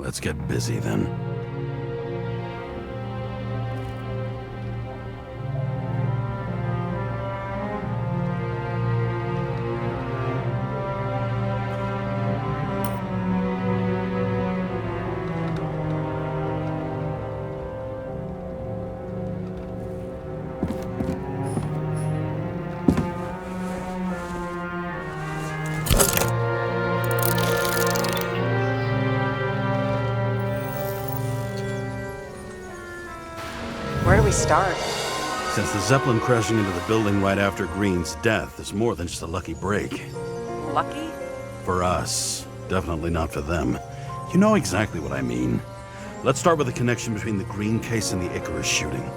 Let's get busy then. Where do we start? Since the Zeppelin crashing into the building right after Green's death is more than just a lucky break. Lucky? For us. Definitely not for them. You know exactly what I mean. Let's start with the connection between the Green case and the Icarus shooting.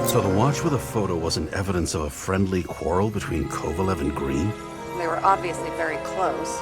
So the watch with a photo wasn't evidence of a friendly quarrel between Kovalev and Green? They were obviously very close.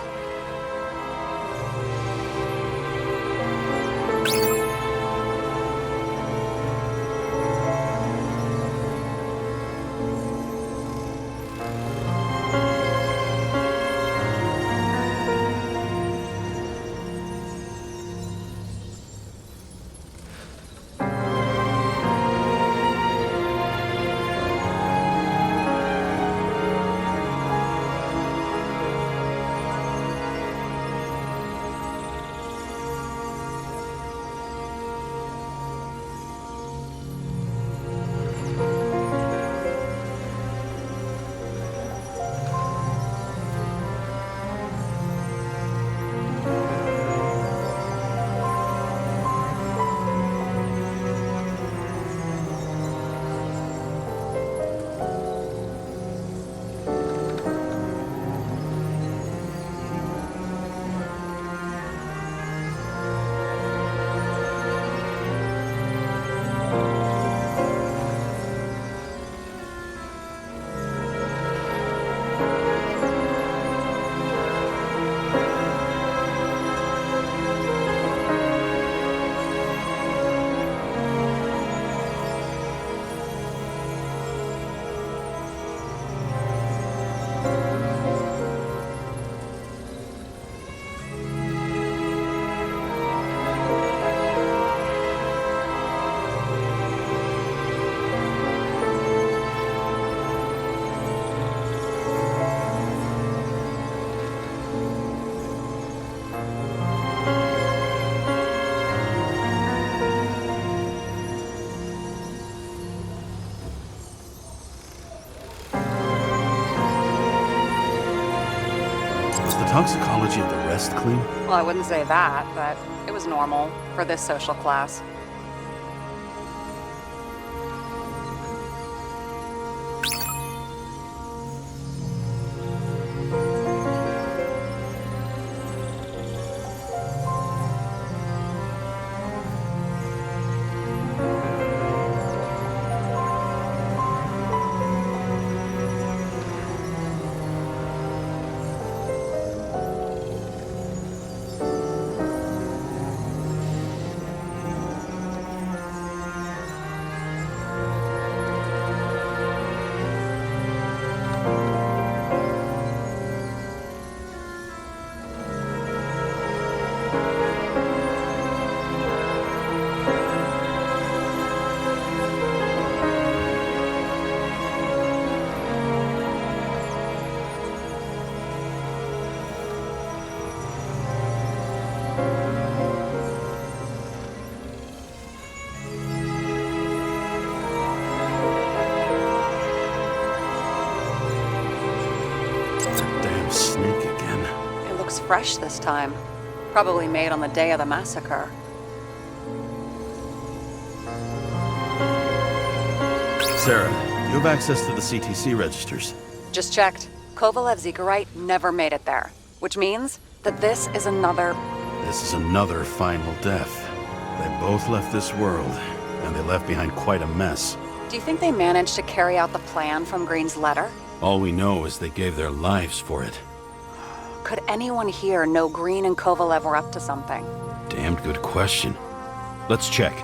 Toxicology of the rest clean? Well, I wouldn't say that, but it was normal for this social class. Snake again. It looks fresh this time. Probably made on the day of the massacre. Sarah, you have access to the CTC registers. Just checked. Kovalev's Zegarite never made it there, which means that this is another final death. They both left this world, and they left behind quite a mess. Do you think they managed to carry out the plan from Green's letter? All we know is they gave their lives for it. Could anyone here know Green and Kovalev were up to something? Damned good question. Let's check.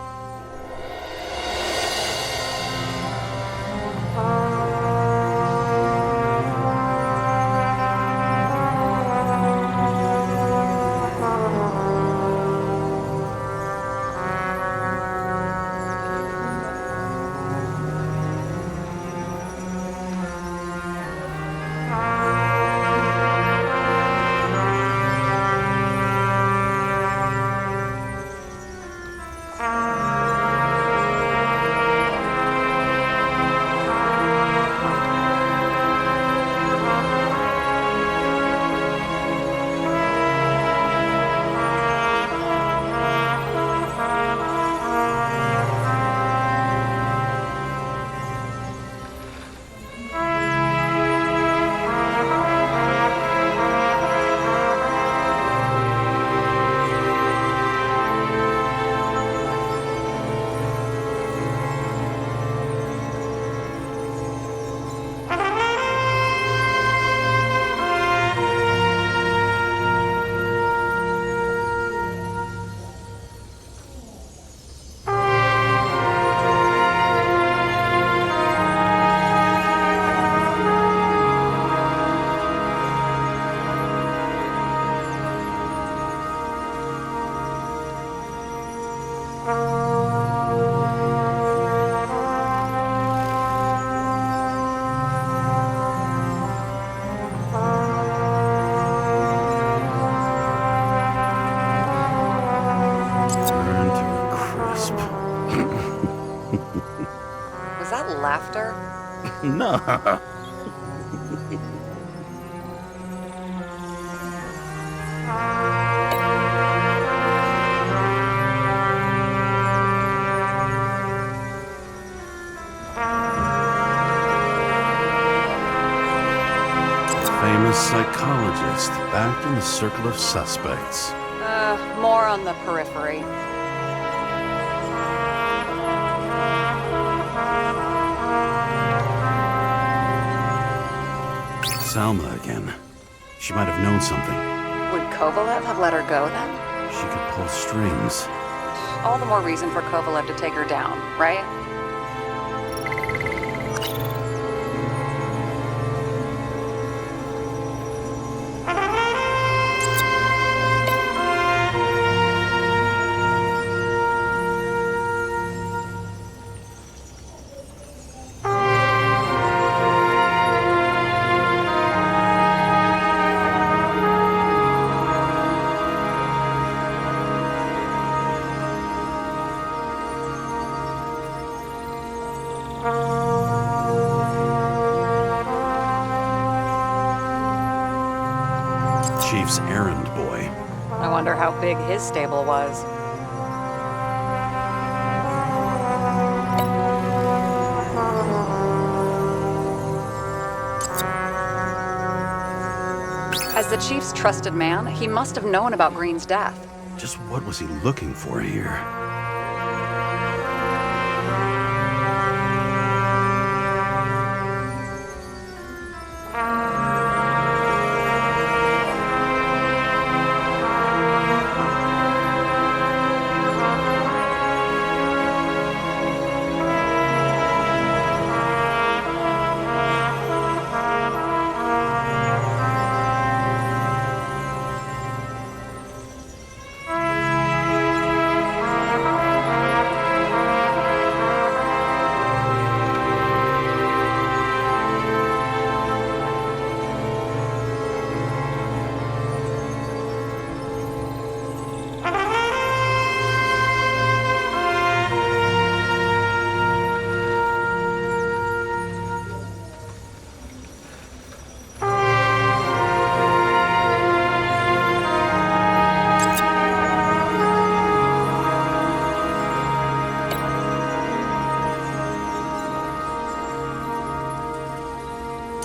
Was that laughter? No. Famous psychologist, back in the circle of suspects. More on the periphery. Salma again. She might have known something. Would Kovalev have let her go then? She could pull strings. All the more reason for Kovalev to take her down, right? Chief's errand boy. I wonder how big his stable was. As the Chief's trusted man, he must have known about Green's death. Just what was he looking for here?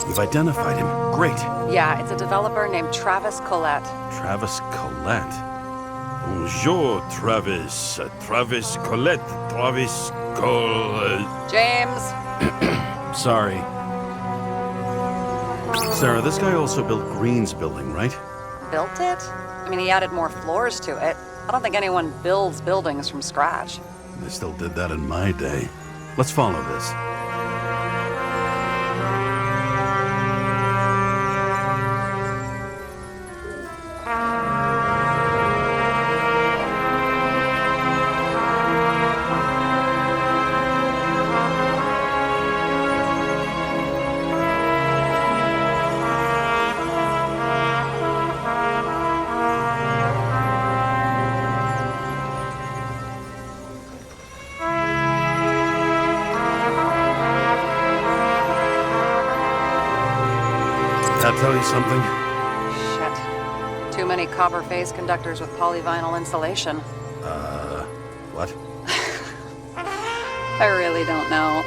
You've identified him. Great. Yeah, it's a developer named Travis Collette. Travis Collette. Bonjour, Travis. Travis Collette. Travis Collette. James! Sorry. Sarah, this guy also built Green's building, right? Built it? I mean, he added more floors to it. I don't think anyone builds buildings from scratch. They still did that in my day. Let's follow this. That tell you something? Shit. Too many copper phase conductors with polyvinyl insulation. What? I really don't know.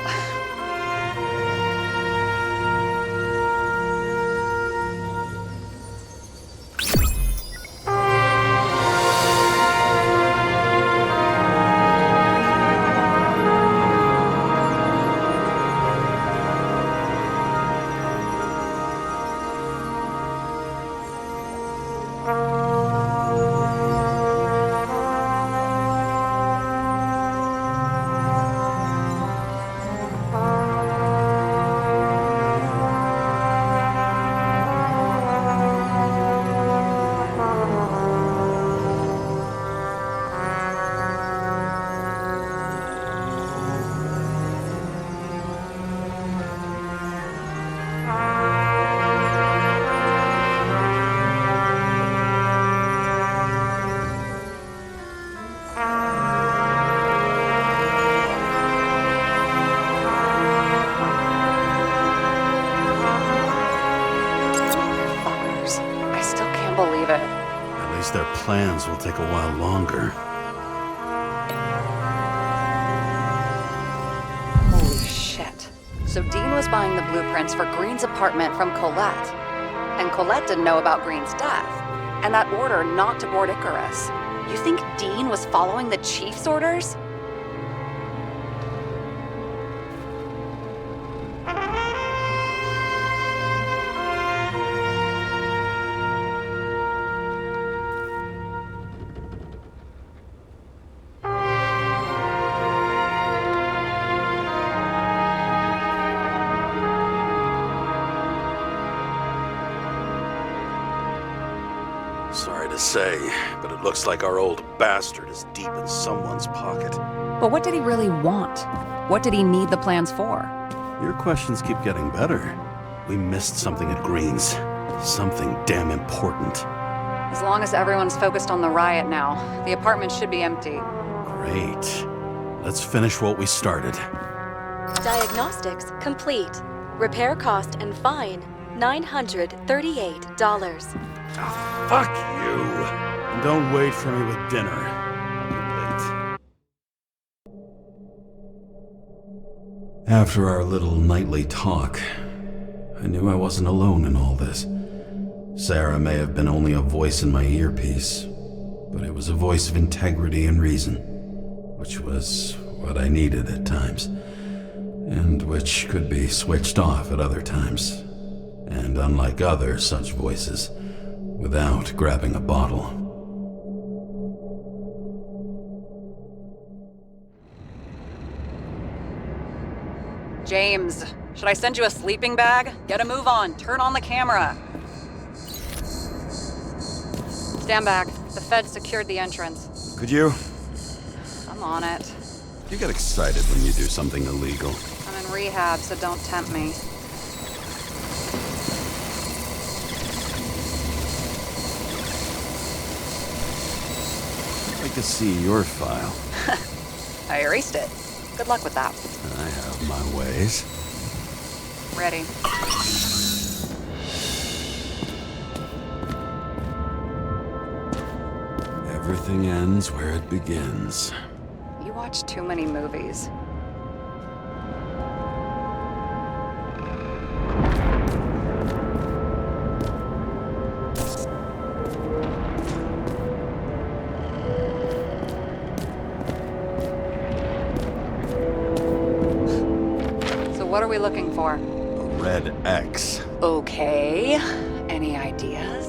Believe it. At least their plans will take a while longer. Holy shit. So Dean was buying the blueprints for Green's apartment from Collette. And Collette didn't know about Green's death. And that order not to board Icarus. You think Dean was following the chief's orders? Sorry to say, but it looks like our old bastard is deep in someone's pocket. But what did he really want? What did he need the plans for? Your questions keep getting better. We missed something at Green's. Something damn important. As long as everyone's focused on the riot now, the apartment should be empty. Great. Let's finish what we started. Diagnostics complete. Repair cost and fine, $938. Oh, fuck you! And don't wait for me with dinner. I'll be late. After our little nightly talk, I knew I wasn't alone in all this. Sarah may have been only a voice in my earpiece, but it was a voice of integrity and reason, which was what I needed at times, and which could be switched off at other times, and unlike other such voices, without grabbing a bottle. James, should I send you a sleeping bag? Get a move on. Turn on the camera. Stand back. The Fed secured the entrance. Could you? I'm on it. You get excited when you do something illegal. I'm in rehab, so don't tempt me. I'd like to see your file. I erased it. Good luck with that. I have my ways. Ready. Everything ends where it begins. You watch too many movies. What are we looking for? A red X. Okay. Any ideas?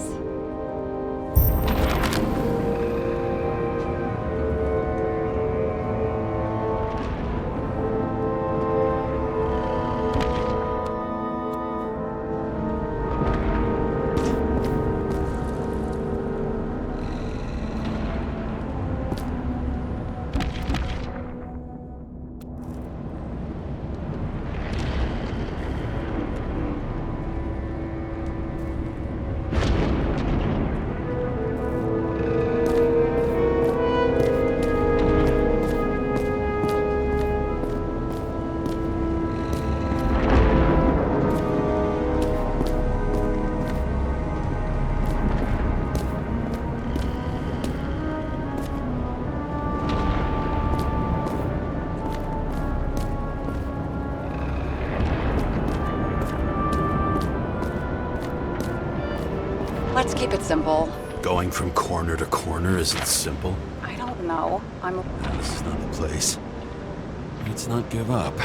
Let's keep it simple. Going from corner to corner isn't simple. I don't know. This is not the place. Let's not give up.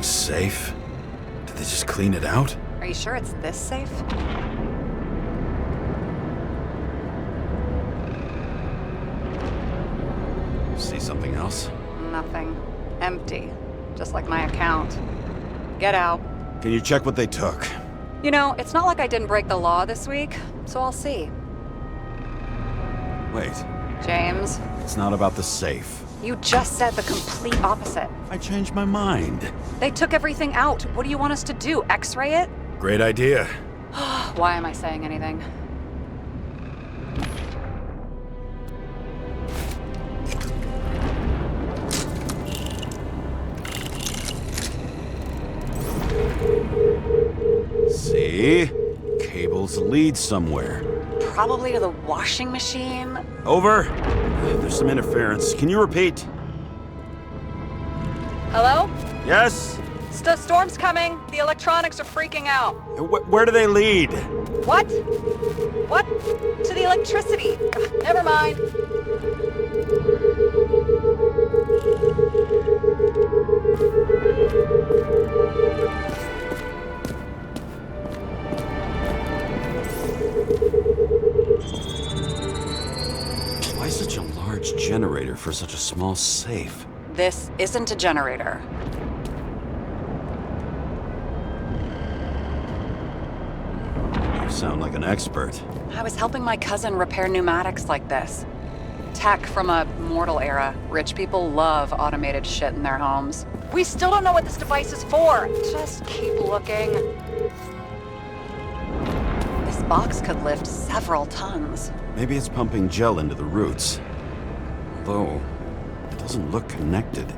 Safe? Did they just clean it out? Are you sure it's this safe? See something else? Nothing. Empty. Just like my account. Get out. Can you check what they took? You know, it's not like I didn't break the law this week, so I'll see. Wait, James, it's not about the safe. you just said the complete opposite. I changed my mind. They took everything out. What do you want us to do? X-ray it? Great idea. Why am I saying anything? See? Cables lead somewhere. Probably to the washing machine. Over. There's some interference. Can you repeat? Hello? Yes? Storm's coming. The electronics are freaking out. Where do they lead? What? What? To the electricity. Ugh, never mind. Why such a large generator for such a small safe? This isn't a generator. You sound like an expert. I was helping my cousin repair pneumatics like this. Tech from a mortal era. Rich people love automated shit in their homes. We still don't know what this device is for. Just keep looking. This box could lift several tons. Maybe it's pumping gel into the roots. Although, it doesn't look connected.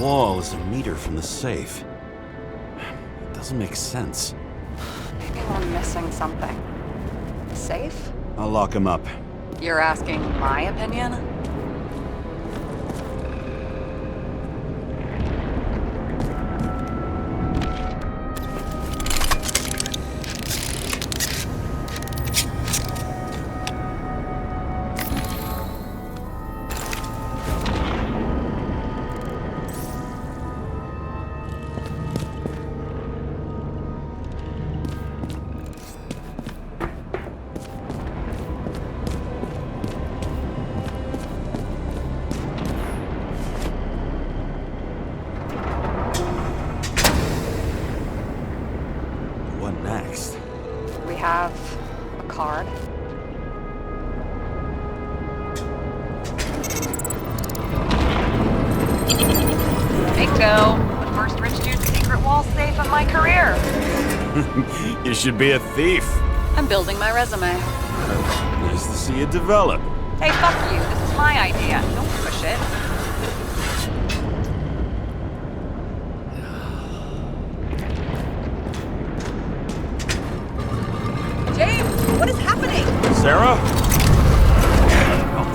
wall is a meter from the safe. It doesn't make sense. Maybe we're missing something. Safe? I'll lock him up. You're asking my opinion? What next? We have a card. Bingo! The first rich dude's secret wall safe of my career. You should be a thief. I'm building my resume. Nice to see you develop. Hey, fuck you. This is my idea. Don't push it. James, what is happening? Sarah? Oh,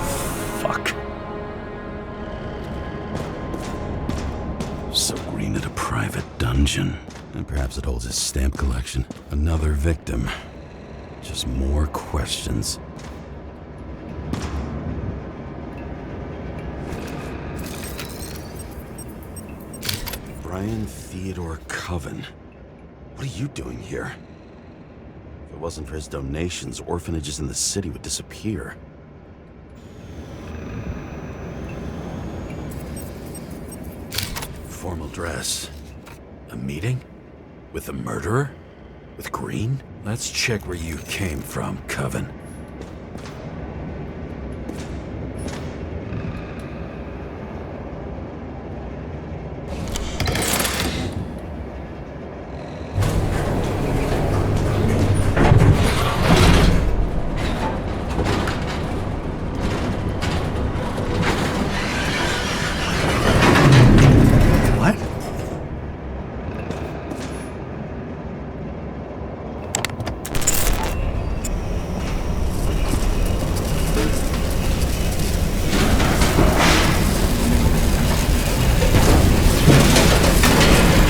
fuck. So Green at a private dungeon. And perhaps it holds his stamp collection. Another victim. Just more questions. Brian Theodore Coven. What are you doing here? If it wasn't for his donations, orphanages in the city would disappear. Formal dress. A meeting? With the murderer? With Green? Let's check where you came from, Coven.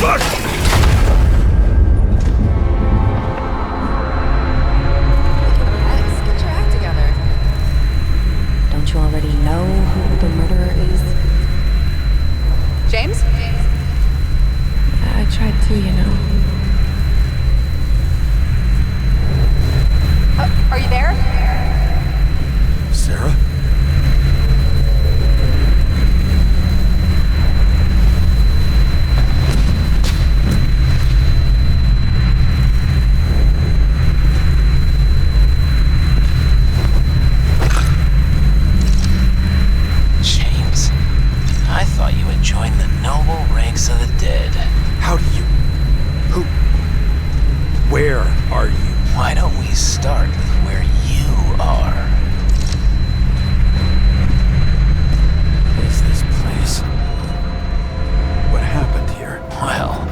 What? Get your act together. Don't you already know who the murderer is? James? I tried to, you know. Are you there? Sarah? James, I thought you had joined the noble ranks of the dead. How do you... Who... Where are you? Why don't we start with where you are? What is this place? What happened here? Well,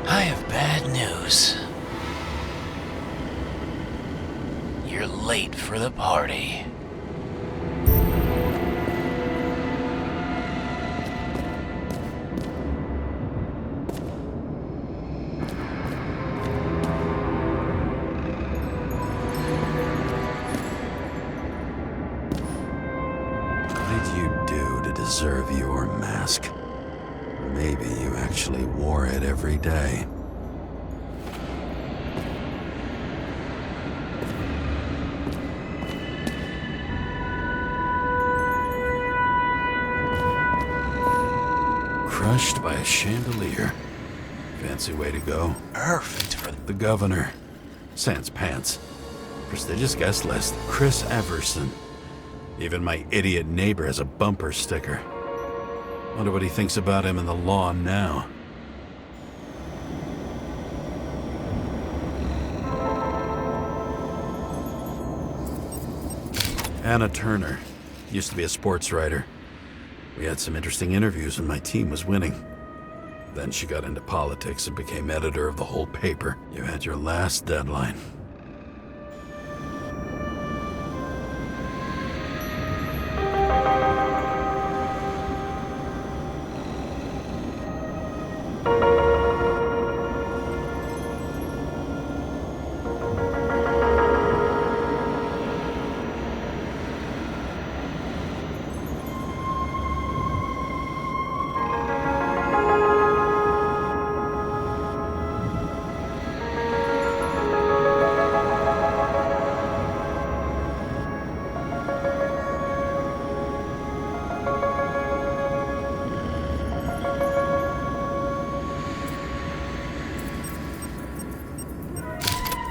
I have bad news. You're late for the party. What did you do to deserve your mask? Maybe you actually wore it every day. Crushed by a chandelier. Fancy way to go. Perfect for The governor. Sans pants. Prestigious guest list. Chris Everson. Even my idiot neighbor has a bumper sticker. Wonder what he thinks about him in the law now. Anna Turner. Used to be a sports writer. We had some interesting interviews when my team was winning. Then she got into politics and became editor of the whole paper. You had your last deadline.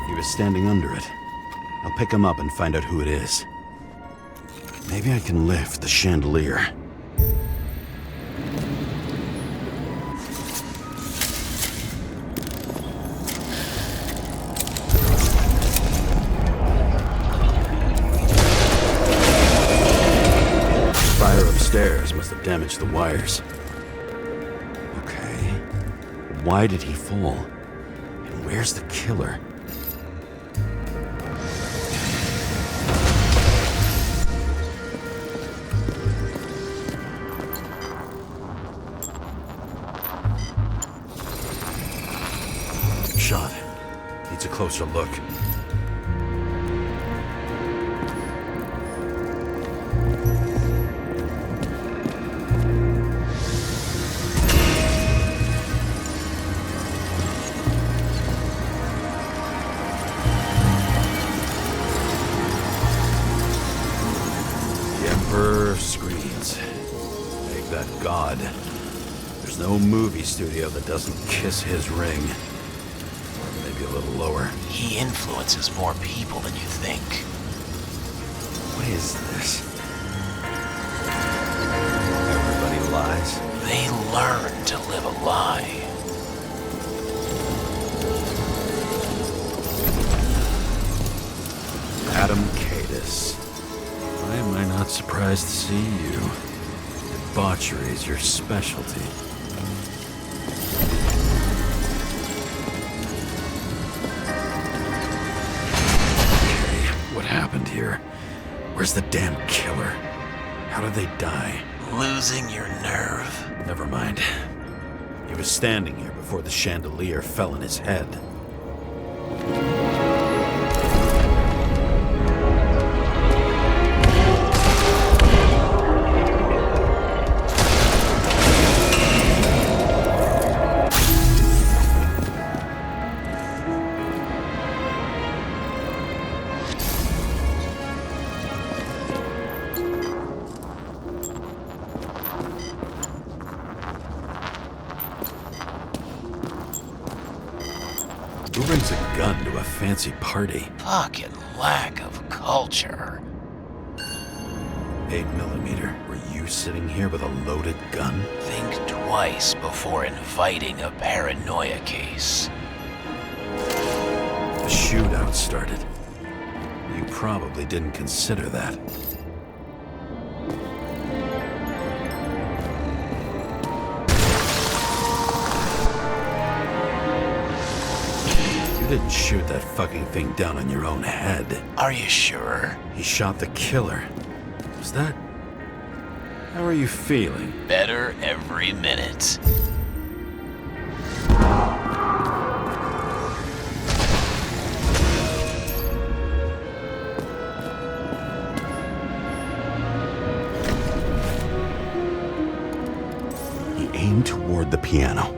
He was standing under it. I'll pick him up and find out who it is. Maybe I can lift the chandelier. Fire upstairs must have damaged the wires. Okay. Why did he fall? And where's the killer? Shot. Needs a closer look. The Emperor screens. Make that god. There's no movie studio that doesn't kiss his ring. Maybe a little lower. He influences more people than you think. What is this? Everybody lies. They learn to live a lie. Adam Cadis. Why am I not surprised to see you? Debauchery is your specialty. What happened here? Where's the damn killer? How did they die? Losing your nerve. Never mind. He was standing here before the chandelier fell on his head. Who brings a gun to a fancy party? Fucking lack of culture. 8mm. Were you sitting here with a loaded gun? Think twice before inviting a paranoia case. The shootout started. You probably didn't consider that. You didn't shoot that fucking thing down on your own head. Are you sure? He shot the killer. Was that... How are you feeling? Better every minute. He aimed toward the piano.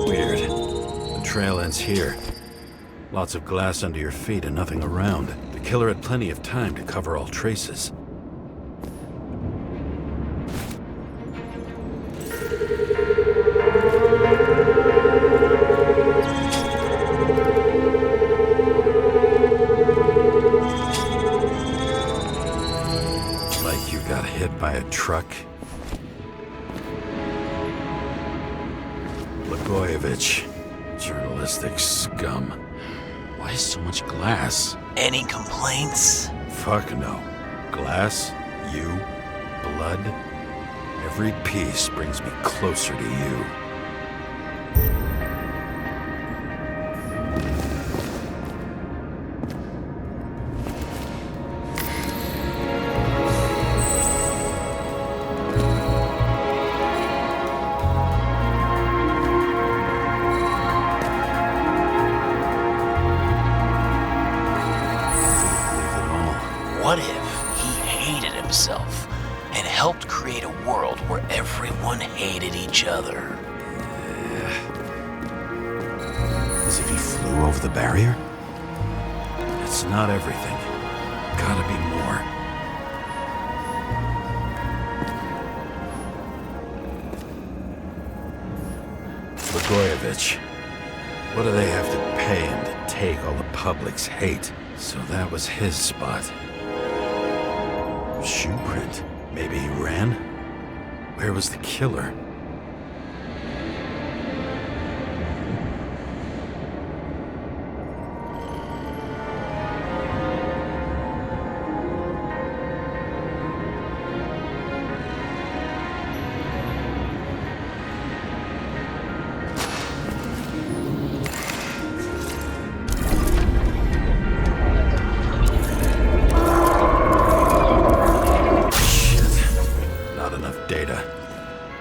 Weird. The trail ends here. Lots of glass under your feet and nothing around. The killer had plenty of time to cover all traces. Like you got hit by a truck. Blagojevich, journalistic scum. Why so much glass? Any complaints? Fuck no. Glass, you, blood. Every piece brings me closer to you. What if he hated himself and helped create a world where everyone hated each other? As if he flew over the barrier? It's not everything. Gotta be more. Blagojevich. What do they have to pay him to take all the public's hate? So that was his spot. Shoe print. Maybe he ran? Where was the killer?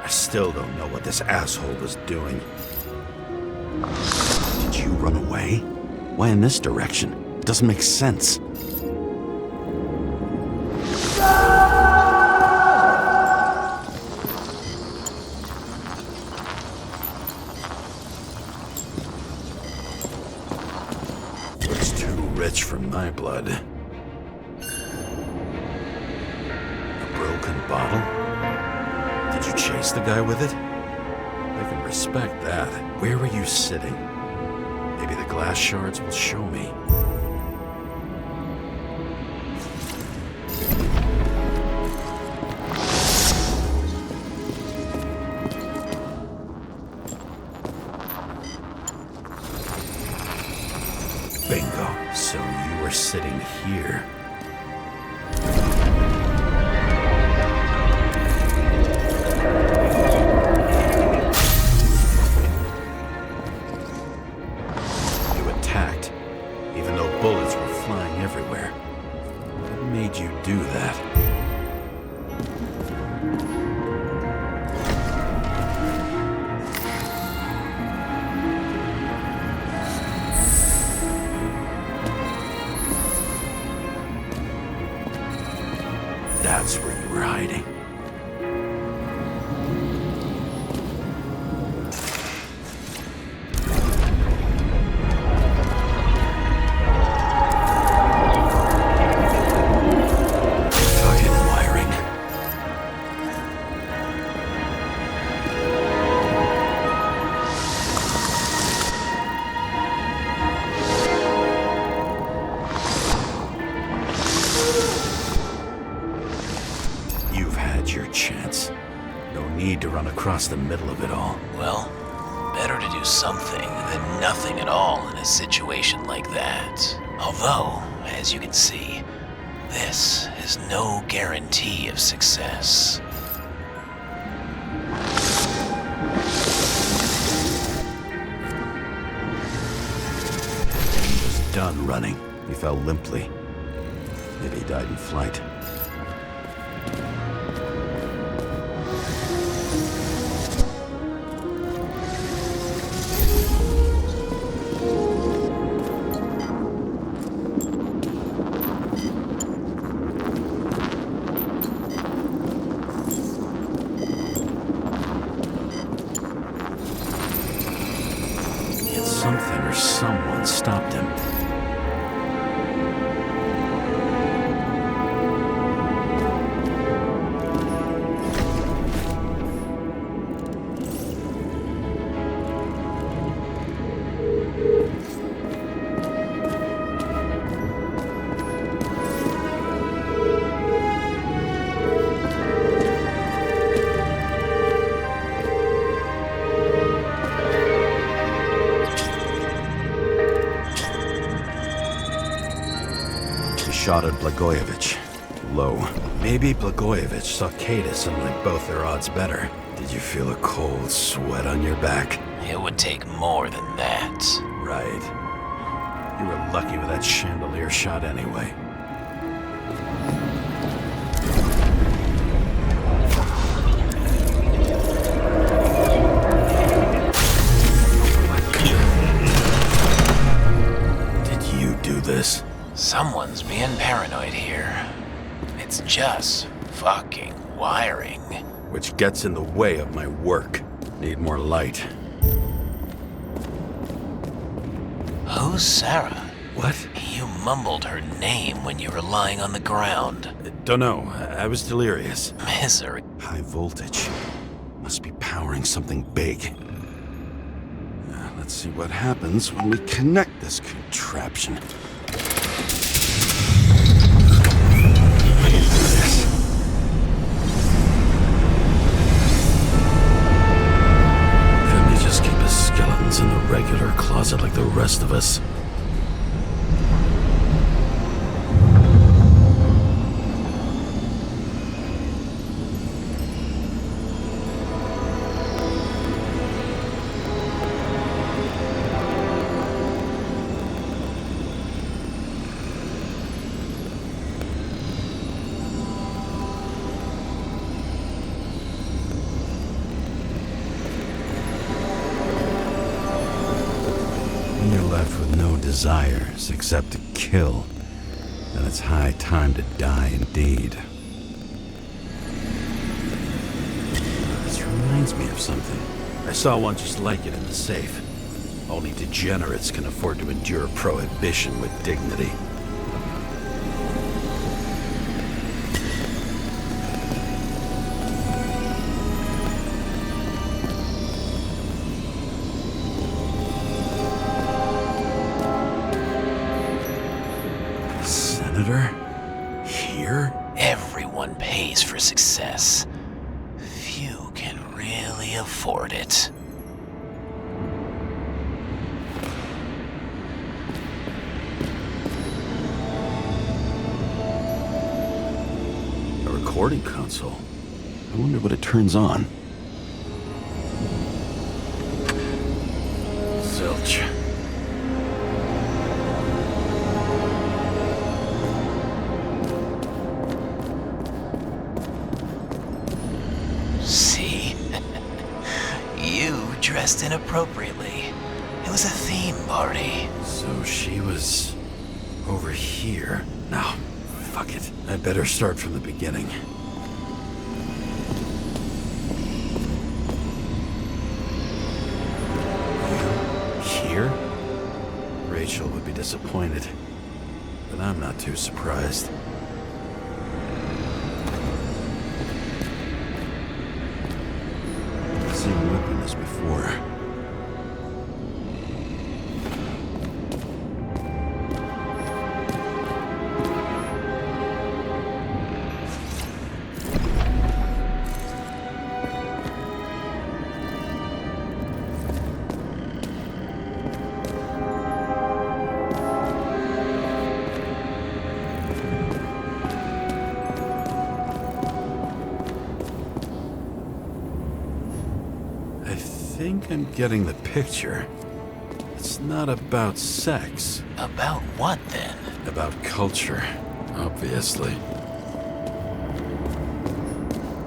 Still don't know what this asshole was doing. Did you run away? Why in this direction? It doesn't make sense. It's too rich for my blood. A broken bottle? Did you chase the guy with it? I can respect that. Where were you sitting? Maybe the glass shards will show me. Bingo. So you were sitting here. Even though bullets were flying everywhere. What made you do that? That's where you were hiding. Your chance. No need to run across the middle of it all. Well, better to do something than nothing at all in a situation like that. Although, as you can see, this is no guarantee of success. He was done running. He fell limply. Maybe he died in flight. Something or someone stopped him. shot at Blagojevich. Low. Maybe Blagojevich saw Kadis and liked both their odds better. Did you feel a cold sweat on your back? It would take more than that. Right. You were lucky with that chandelier shot anyway. Did you do this? Someone's being paranoid here. It's just fucking wiring. Which gets in the way of my work. Need more light. Who's Sarah? What? You mumbled her name when you were lying on the ground. Don't know. I was delirious. Misery. High voltage. Must be powering something big. Let's see what happens when we connect this contraption. Couldn't he just keep his skeletons in the regular closet like the rest of us? When you're left with no desires except to kill, then it's high time to die indeed. This reminds me of something. I saw one just like it in the safe. Only degenerates can afford to endure prohibition with dignity. Senator? Here? Everyone pays for success. Few can really afford it. A recording console. I wonder what it turns on. Zilch. See? You dressed inappropriately. It was a theme party. So she was over here. Now, fuck it. I better start from the beginning. Here? Rachel would be disappointed, but I'm not too surprised. I've seen witness before. I think I'm getting the picture. It's not about sex. About what then? About culture, obviously.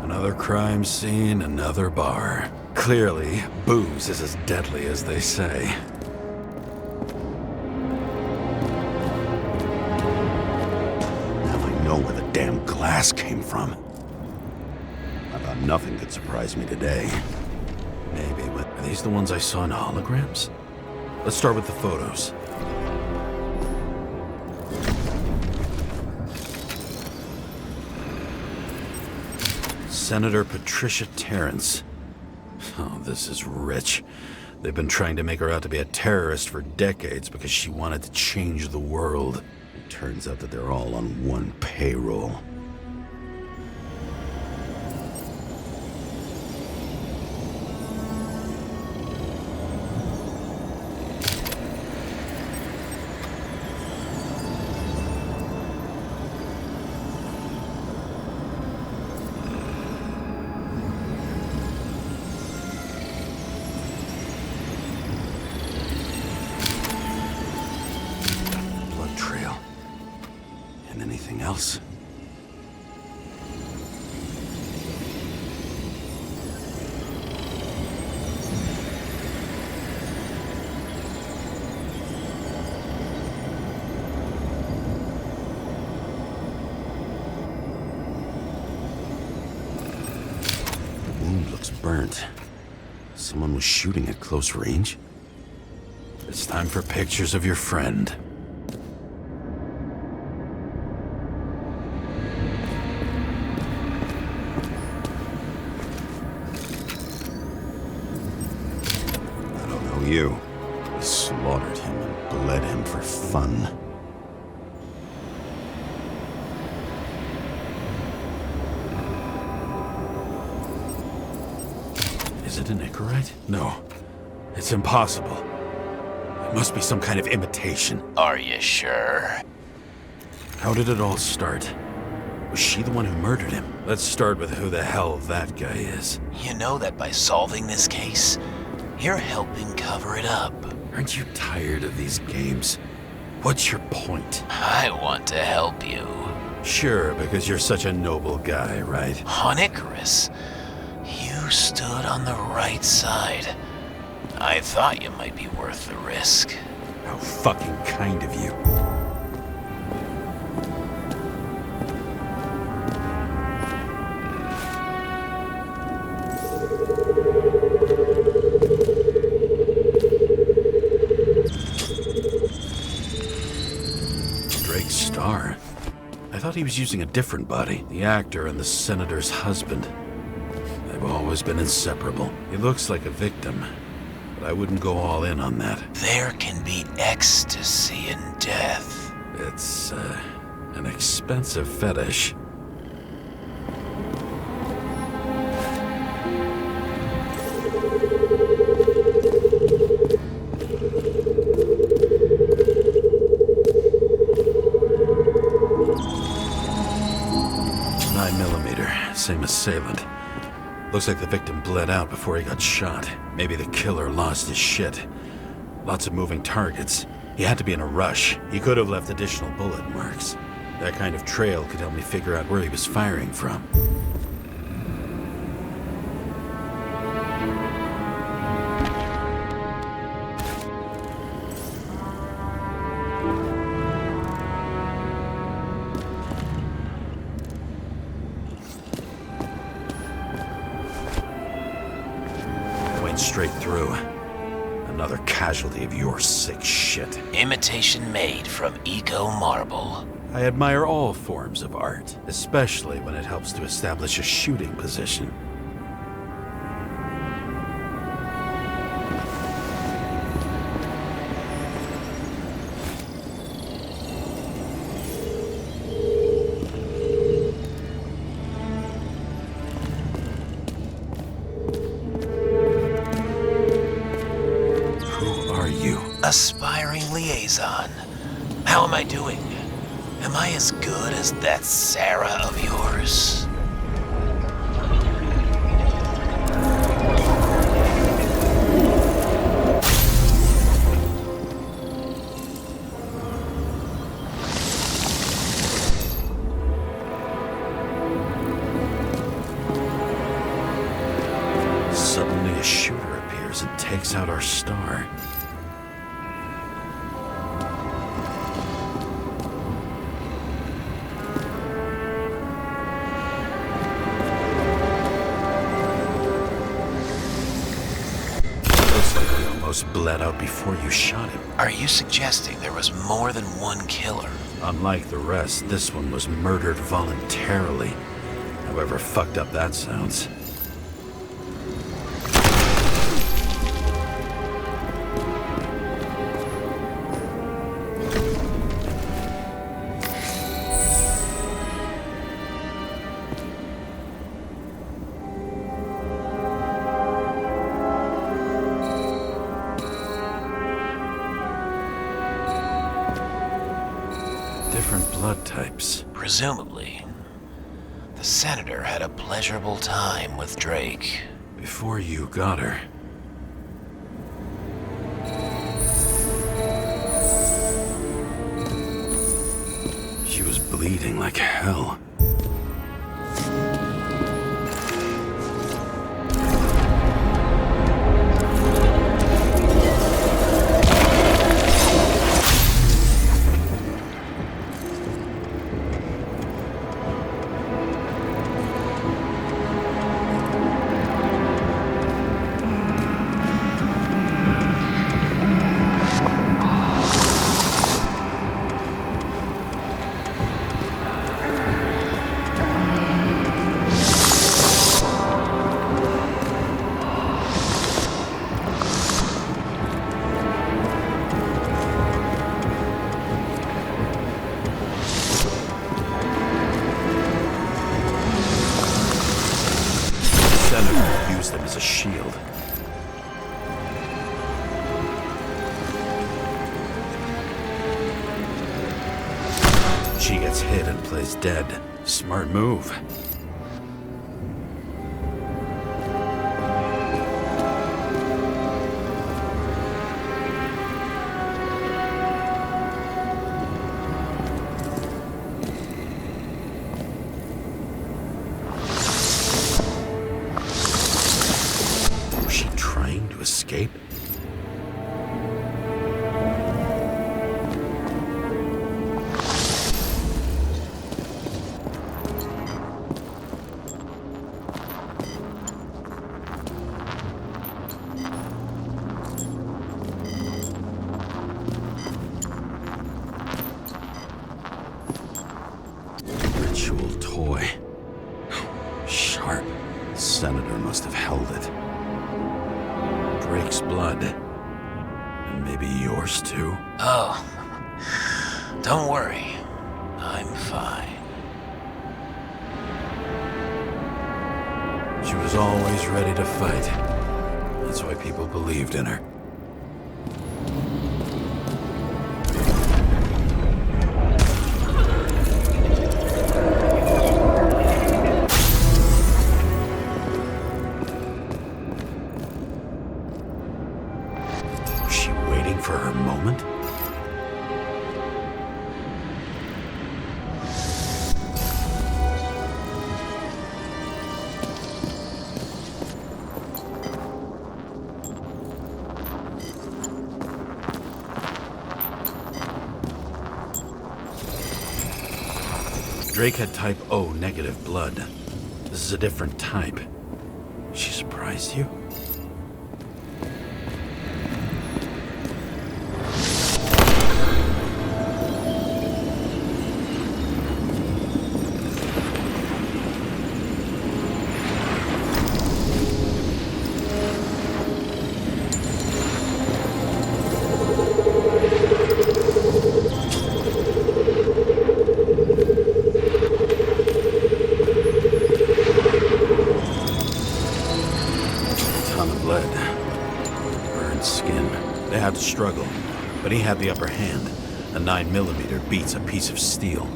Another crime scene, another bar. Clearly, booze is as deadly as they say. Now I know where the damn glass came from. I thought nothing could surprise me today. Maybe, but are these the ones I saw in holograms? Let's start with the photos. Senator Patricia Terrence. Oh, this is rich. They've been trying to make her out to be a terrorist for decades because she wanted to change the world. It turns out that they're all on one payroll. Anything else? The wound looks burnt. Someone was shooting at close range? It's time for pictures of your friend. I don't know you. We slaughtered him and bled him for fun. Is it an Icarite? No. It's impossible. It must be some kind of imitation. Are you sure? How did it all start? Was she the one who murdered him? Let's start with who the hell that guy is. You know that by solving this case, you're helping cover it up. Aren't you tired of these games? What's your point? I want to help you. Sure, because you're such a noble guy, right? On Icarus, you stood on the right side. I thought you might be worth the risk. How fucking kind of you. Drake's star. I thought he was using a different body. The actor and the senator's husband. They've always been inseparable. He looks like a victim, but I wouldn't go all in on that. There can be ecstasy in death. It's, an expensive fetish. Same assailant. Looks like the victim bled out before he got shot. Maybe the killer lost his shit. Lots of moving targets. He had to be in a rush. He could have left additional bullet marks. That kind of trail could help me figure out where he was firing from. Straight through. Another casualty of your sick shit. Imitation made from eco marble. I admire all forms of art, especially when it helps to establish a shooting position. Aspiring liaison. How am I doing? Am I as good as that Sarah of yours? Suddenly a shooter appears and takes out our star. Bled out before you shot him. Are you suggesting there was more than one killer? Unlike the rest, this one was murdered voluntarily. However fucked up that sounds. Different blood types. Presumably, the senator had a pleasurable time with Drake. Before you got her. She was bleeding bleeding like hell. Use them as a shield. She gets hit and plays dead. Smart move. Escape? Ritual toy. Sharp. The senator must have held it. Drake's blood. And maybe yours too? Oh, don't worry. I'm fine. She was always ready to fight. That's why people believed in her. For her moment? Drake had type O negative blood. This is a different type. She surprised you? They had to struggle, but he had the upper hand. A 9mm beats a piece of steel.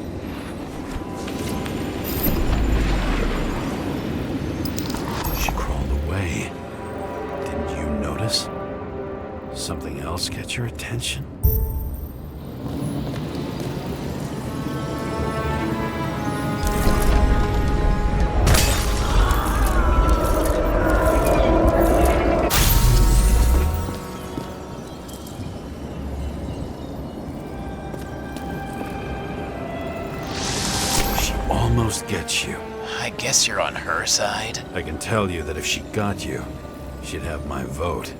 She crawled away. Didn't you notice? Something else catch your attention? Almost gets you. I guess you're on her side. I can tell you that if she got you, she'd have my vote.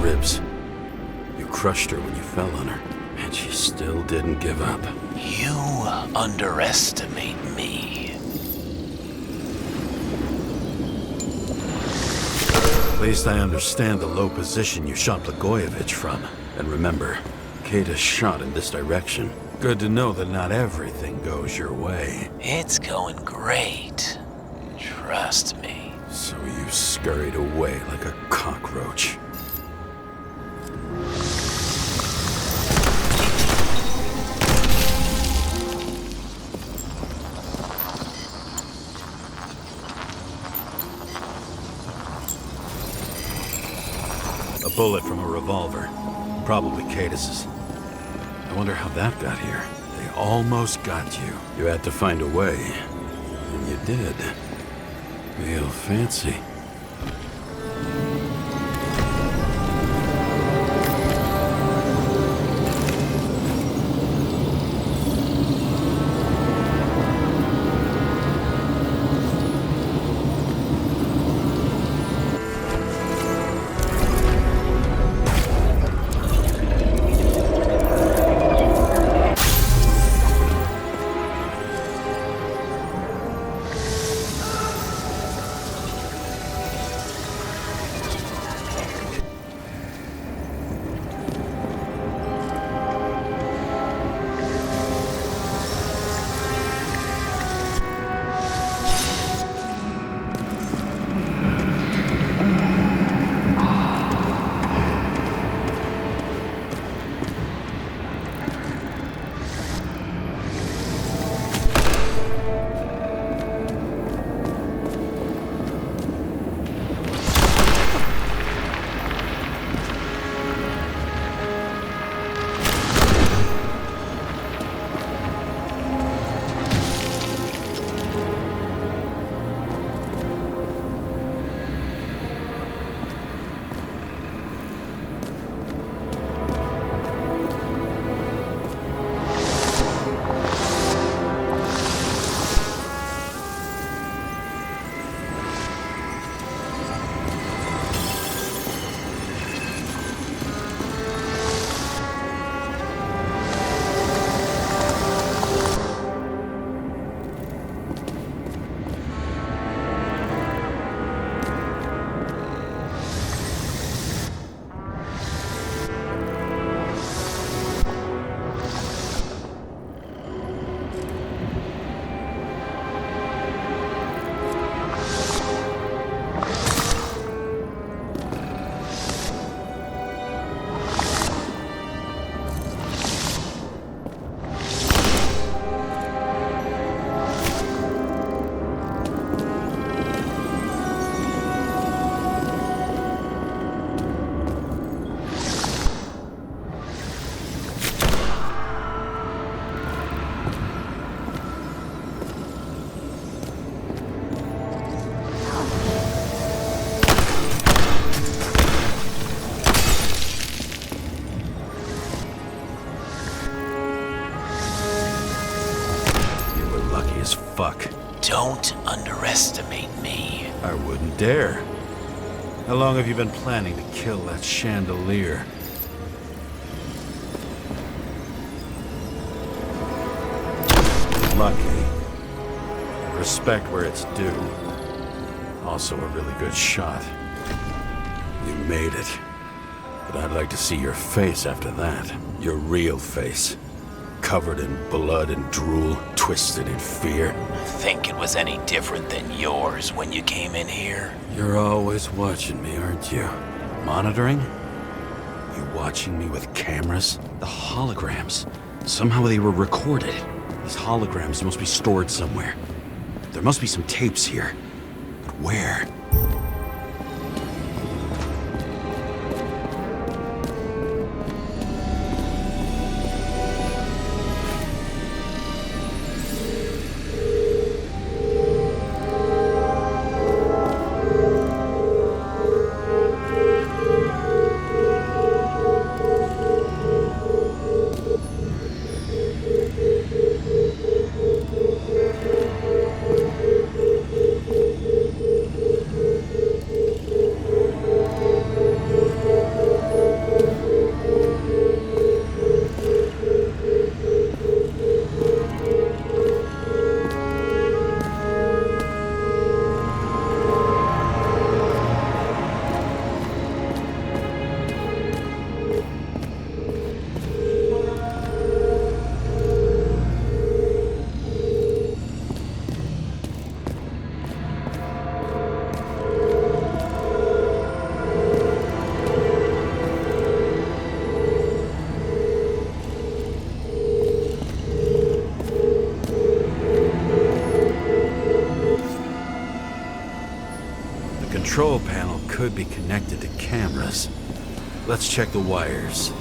Ribs. You crushed her when you fell on her, and she still didn't give up. You underestimate me. At least I understand the low position you shot Blagojevich from. And remember, Kata's shot in this direction. Good to know that not everything goes your way. It's going great. Trust me. So you scurried away like a cockroach. A bullet from a revolver. Probably Katis's. I wonder how that got here. They almost got you. You had to find a way. And you did. Real fancy. Fuck. Don't underestimate me. I wouldn't dare. How long have you been planning to kill that chandelier? Lucky. Respect where it's due. Also a really good shot. You made it. But I'd like to see your face after that. Your real face. Covered in blood and drool, twisted in fear. Think it was any different than yours when you came in here? You're always watching me, aren't you? Monitoring? You watching me with cameras? The holograms. Somehow they were recorded. These holograms must be stored somewhere. There must be some tapes here. But where? Control panel could be connected to cameras. Let's check the wires.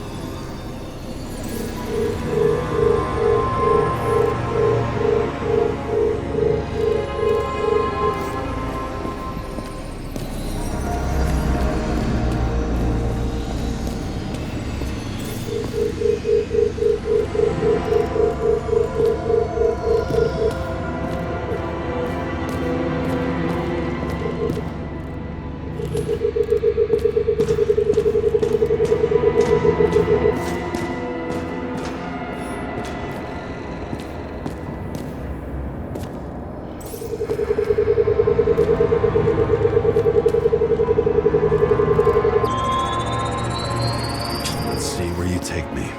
Let's see where you take me.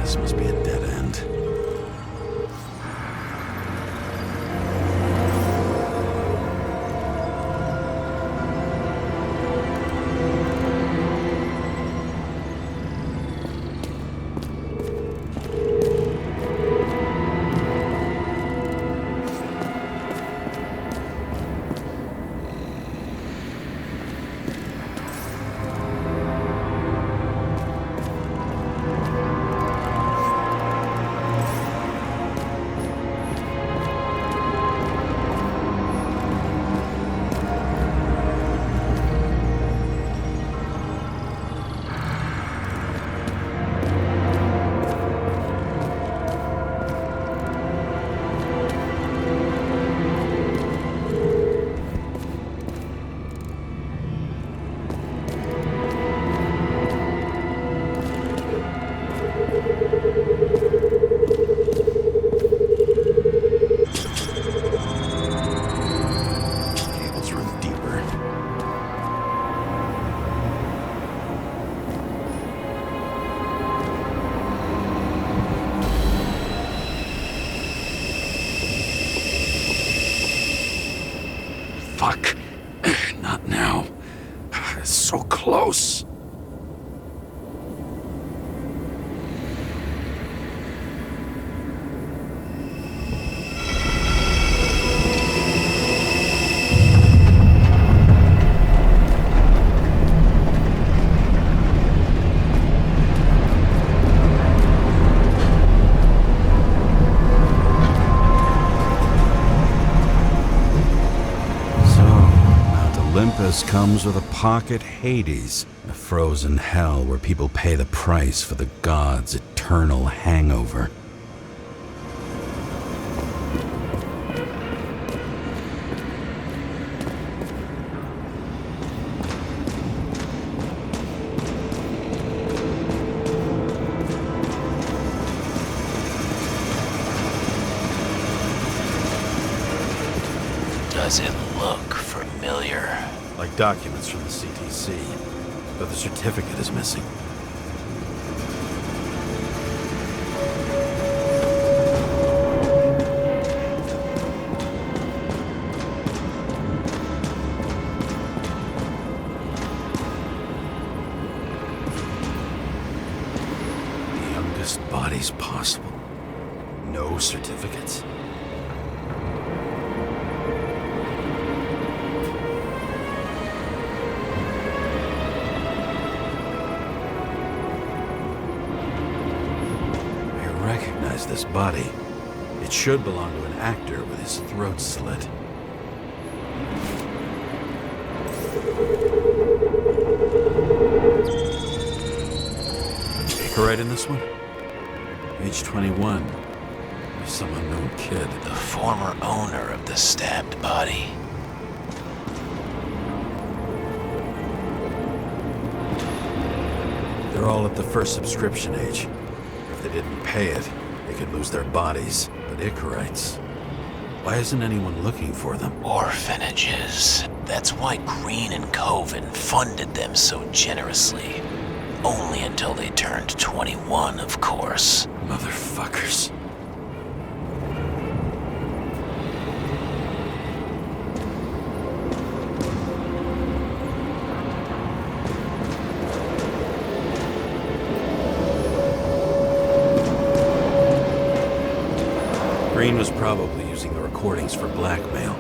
This must be a dead end. Cables run deeper. Fuck. Not now. It's so close. Olympus comes with a pocket Hades, a frozen hell where people pay the price for the gods' eternal hangover. Does it look familiar? Like documents from the CTC, but the certificate is missing. The youngest bodies possible. No certificates. this body. It should belong to an actor with his throat slit. Right in this one? Age 21. Some unknown kid. The former owner of the stabbed body. They're all at the first subscription age. If they didn't pay it, they could lose their bodies. But Icarites, why isn't anyone looking for them? Orphanages. That's why Green and Coven funded them so generously. Only until they turned 21, of course. Motherfuckers. Green was probably using the recordings for blackmail.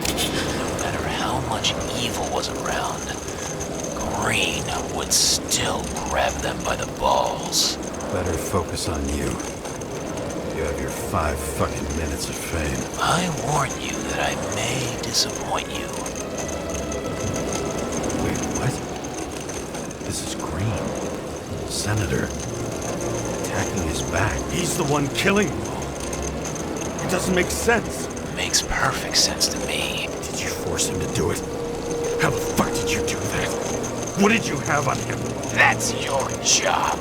No matter how much evil was around, Green would still grab them by the balls. Better focus on you. You have your 5 fucking minutes of fame. I warn you that I may disappoint you. Wait, what? This is Green. Senator. Attacking his back. He's the one killing them all. It doesn't make sense. Makes perfect sense to me. Did you force him to do it? How the fuck did you do that? What did you have on him? That's your job.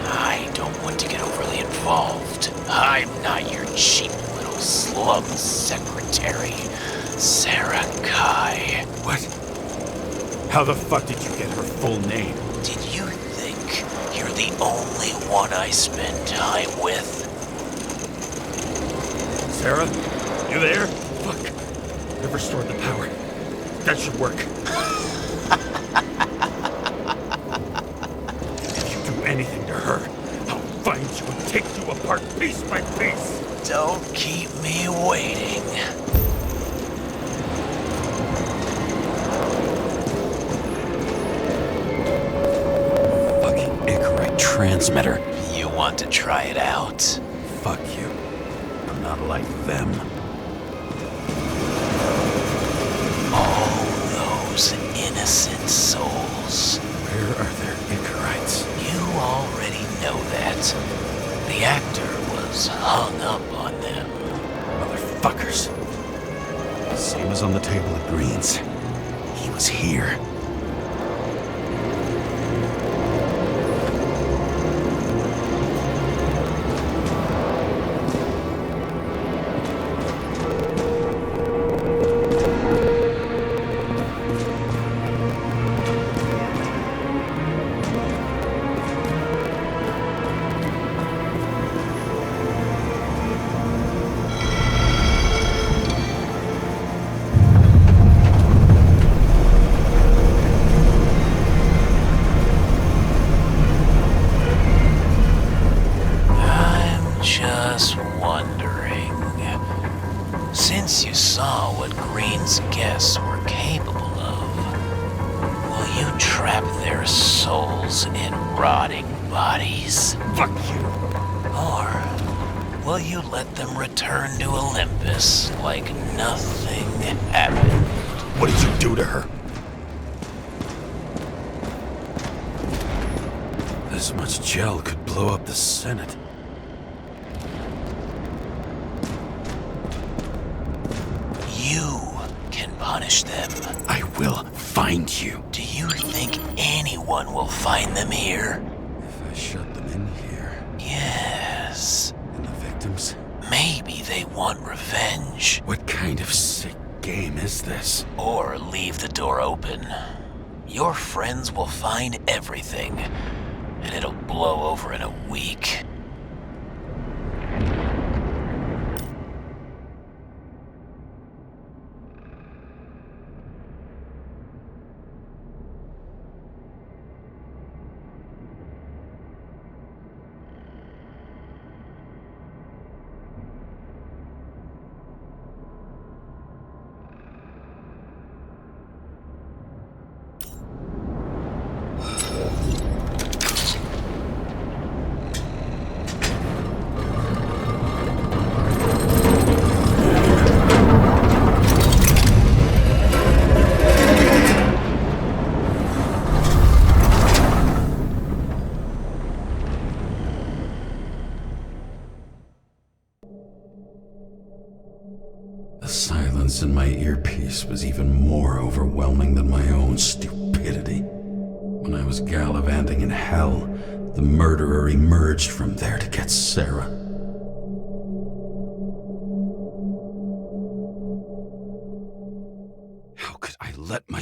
I don't want to get overly involved. I'm not your cheap little slum secretary, Sarah Kai. What? How the fuck did you get her full name? Did you think you're the only one I spend time with? Sarah? You there? Fuck. I've restored the power. That should work. If you do anything to her, I'll find you and take you apart piece by piece. Don't keep me waiting. Fucking Icarite transmitter. You want to try it out? Fuck you. I'm not like them. All those innocent souls. Where are their Icarites? You already know that. The actor was hung up on them. Motherfuckers. Same as on the table at Green's. He was here. Just wondering, since you saw what Green's guests were capable of, will you trap their souls in rotting bodies? Fuck you. Or will you let them return to Olympus like nothing happened? What did you do to her? This much gel could blow up the Senate. You can punish them. I will find you. Do you think anyone will find them here? If I shut them in here, Yes. and the victims? Maybe they want revenge. What kind of sick game is this? Or leave the door open. Your friends will find everything, and it'll blow over in a week. silence in my earpiece was even more overwhelming than my own stupidity. When I was gallivanting in hell, the murderer emerged from there to get Sarah. How could I let myself